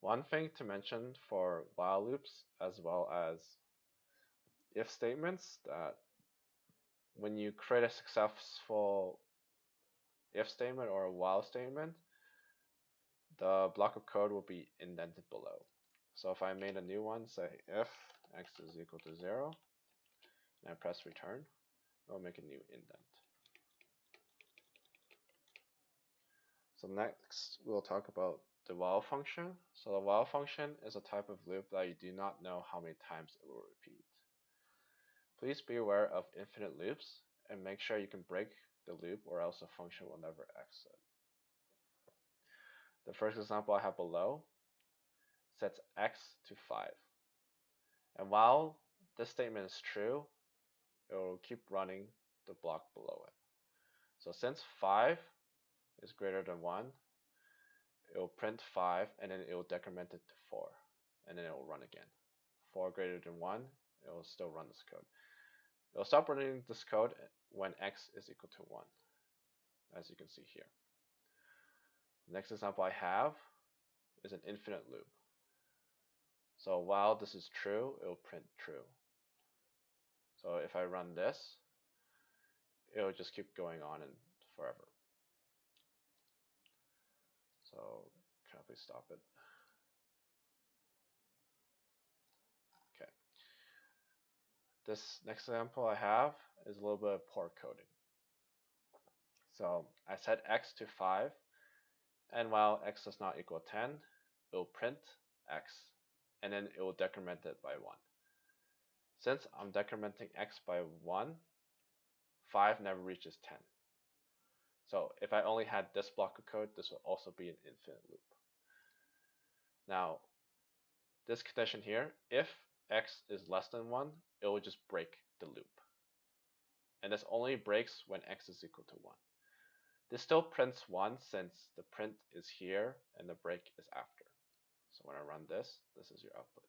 One thing to mention for while loops as well as if statements, that when you create a successful if statement or a while statement, the block of code will be indented below. So if I made a new one, say if x is equal to 0, and I press return, it'll make a new indent. So next, we'll talk about the while function. So the while function is a type of loop that you do not know how many times it will repeat. Please be aware of infinite loops and make sure you can break the loop or else the function will never exit. The first example I have below sets x to 5. And while this statement is true, it will keep running the block below it. So since 5 is greater than 1, it will print 5 and then it will decrement it to 4. And then it will run again. 4 greater than 1, it will still run this code. It will stop running this code when x is equal to 1, as you can see here. The next example I have is an infinite loop. So while this is true, it will print true. So if I run this, it will just keep going on and forever. So can I please stop it? Okay. This next example I have is a little bit of poor coding. So I set x to 5, and while x does not equal 10, it will print x, and then it will decrement it by 1. Since I'm decrementing x by 1, 5 never reaches 10. So if I only had this block of code, this would also be an infinite loop. Now, this condition here, if x is less than 1, it will just break the loop. And this only breaks when x is equal to 1. This still prints 1 since the print is here and the break is after. So when I run this, this is your output.